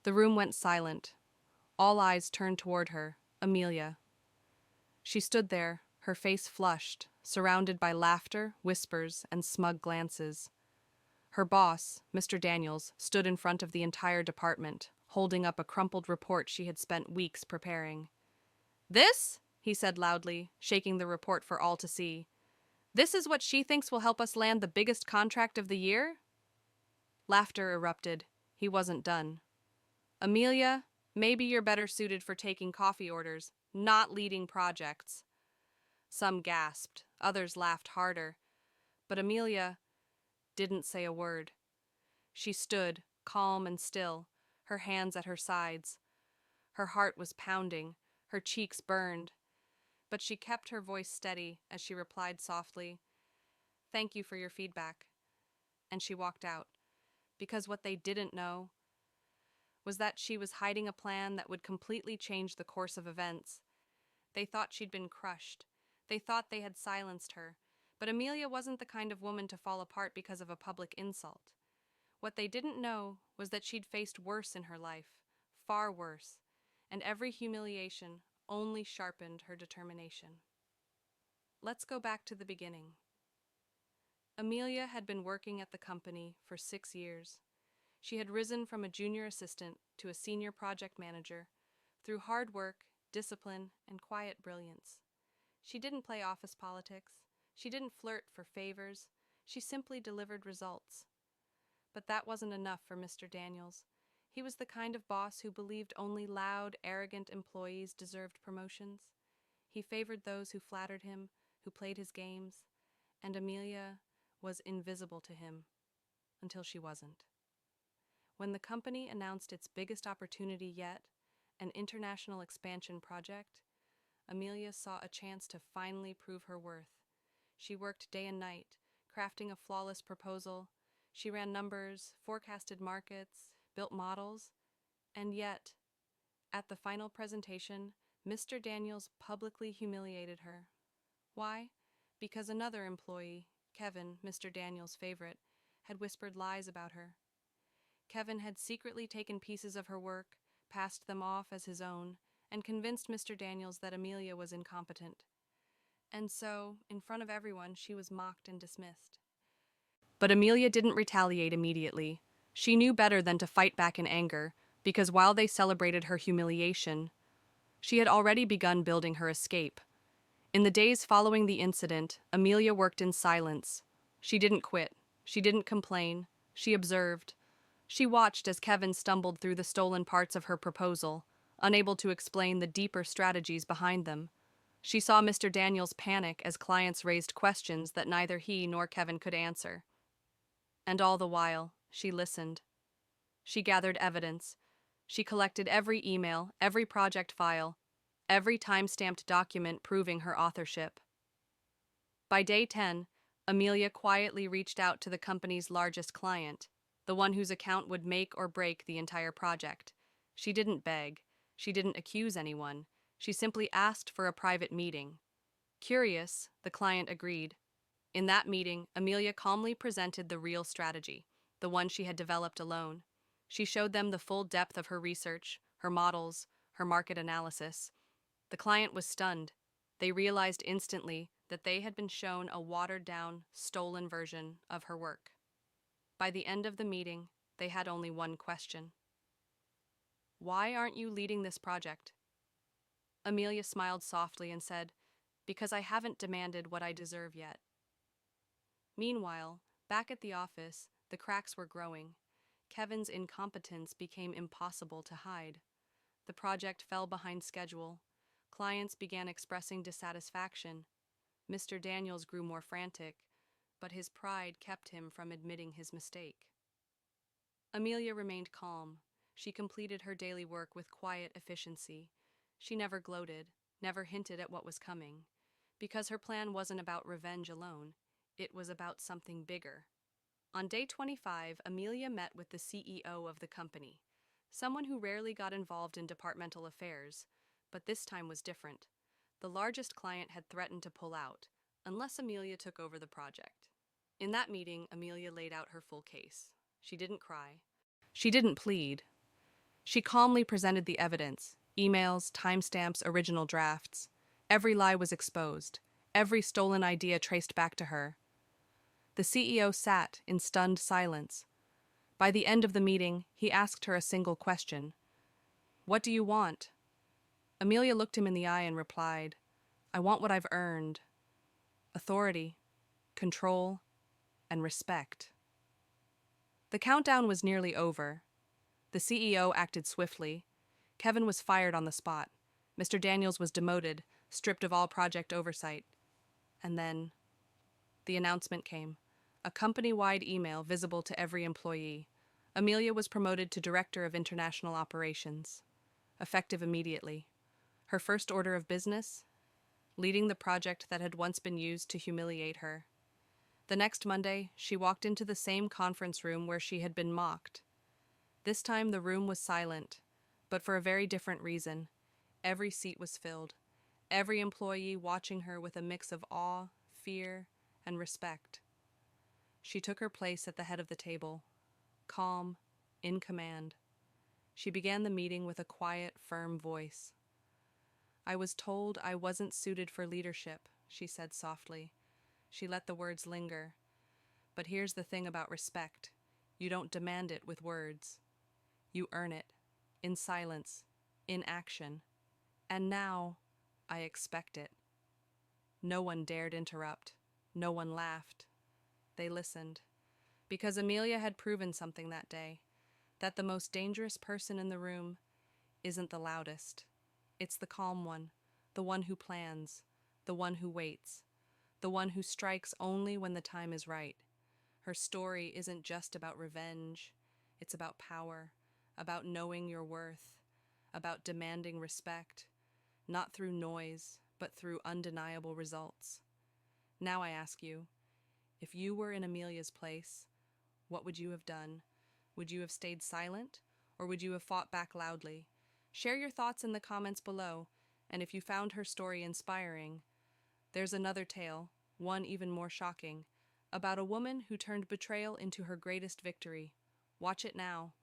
The room went silent. All eyes turned toward her, Amelia. She stood there, her face flushed, surrounded by laughter, whispers, and smug glances. Her boss, Mr. Daniels, stood in front of the entire department, holding up a crumpled report she had spent weeks preparing. "This," he said loudly, shaking the report for all to see, "this is what she thinks will help us land the biggest contract of the year?" Laughter erupted. He wasn't done. "Amelia, maybe you're better suited for taking coffee orders, not leading projects." Some gasped, others laughed harder, but Amelia didn't say a word. She stood, calm and still, her hands at her sides. Her heart was pounding, her cheeks burned, but she kept her voice steady as she replied softly, "Thank you for your feedback." And she walked out, because what they didn't know was that she was hiding a plan that would completely change the course of events. They thought she'd been crushed. They thought they had silenced her. But Amelia wasn't the kind of woman to fall apart because of a public insult. What they didn't know was that she'd faced worse in her life, far worse, and every humiliation only sharpened her determination. Let's go back to the beginning. Amelia had been working at the company for 6 years. She had risen from a junior assistant to a senior project manager through hard work, discipline, and quiet brilliance. She didn't play office politics. She didn't flirt for favors. She simply delivered results. But that wasn't enough for Mr. Daniels. He was the kind of boss who believed only loud, arrogant employees deserved promotions. He favored those who flattered him, who played his games, and Amelia was invisible to him until she wasn't. When the company announced its biggest opportunity yet, an international expansion project, Amelia saw a chance to finally prove her worth. She worked day and night, crafting a flawless proposal. She ran numbers, forecasted markets, built models, and yet, at the final presentation, Mr. Daniels publicly humiliated her. Why? Because another employee, Kevin, Mr. Daniels' favorite, had whispered lies about her. Kevin had secretly taken pieces of her work, passed them off as his own, and convinced Mr. Daniels that Amelia was incompetent. And so, in front of everyone, she was mocked and dismissed. But Amelia didn't retaliate immediately. She knew better than to fight back in anger, because while they celebrated her humiliation, she had already begun building her escape. In the days following the incident, Amelia worked in silence. She didn't quit. She didn't complain. She observed. She watched as Kevin stumbled through the stolen parts of her proposal, unable to explain the deeper strategies behind them. She saw Mr. Daniels panic as clients raised questions that neither he nor Kevin could answer. And all the while, she listened. She gathered evidence. She collected every email, every project file, every time-stamped document proving her authorship. By day 10, Amelia quietly reached out to the company's largest client, the one whose account would make or break the entire project. She didn't beg. She didn't accuse anyone. She simply asked for a private meeting. Curious, the client agreed. In that meeting, Amelia calmly presented the real strategy, the one she had developed alone. She showed them the full depth of her research, her models, her market analysis. The client was stunned. They realized instantly that they had been shown a watered-down, stolen version of her work. By the end of the meeting, they had only one question. "Why aren't you leading this project?" Amelia smiled softly and said, "Because I haven't demanded what I deserve yet." Meanwhile, back at the office, the cracks were growing. Kevin's incompetence became impossible to hide. The project fell behind schedule. Clients began expressing dissatisfaction. Mr. Daniels grew more frantic, but his pride kept him from admitting his mistake. Amelia remained calm. She completed her daily work with quiet efficiency. She never gloated, never hinted at what was coming, because her plan wasn't about revenge alone. It was about something bigger. On day 25, Amelia met with the CEO of the company, someone who rarely got involved in departmental affairs, but this time was different. The largest client had threatened to pull out, unless Amelia took over the project. In that meeting, Amelia laid out her full case. She didn't cry. She didn't plead. She calmly presented the evidence: emails, timestamps, original drafts. Every lie was exposed, every stolen idea traced back to her. The CEO sat in stunned silence. By the end of the meeting, he asked her a single question: "What do you want?" Amelia looked him in the eye and replied, "I want what I've earned: authority, control, and respect." The countdown was nearly over. The CEO acted swiftly. Kevin was fired on the spot. Mr. Daniels was demoted, stripped of all project oversight. And then the announcement came, a company-wide email visible to every employee. Amelia was promoted to Director of International Operations, effective immediately. Her first order of business: leading the project that had once been used to humiliate her. The next Monday, she walked into the same conference room where she had been mocked. This time the room was silent, but for a very different reason. Every seat was filled, every employee watching her with a mix of awe, fear, and respect. She took her place at the head of the table, calm, in command. She began the meeting with a quiet, firm voice. "I was told I wasn't suited for leadership," she said softly. She let the words linger. "But here's the thing about respect. You don't demand it with words. You earn it, in silence, in action. And now, I expect it." No one dared interrupt. No one laughed. They listened. Because Amelia had proven something that day, that the most dangerous person in the room isn't the loudest. It's the calm one, the one who plans, the one who waits, the one who strikes only when the time is right. Her story isn't just about revenge. It's about power, about knowing your worth, about demanding respect, not through noise, but through undeniable results. Now I ask you, if you were in Amelia's place, what would you have done? Would you have stayed silent, or would you have fought back loudly? Share your thoughts in the comments below, and if you found her story inspiring, there's another tale, one even more shocking, about a woman who turned betrayal into her greatest victory. Watch it now.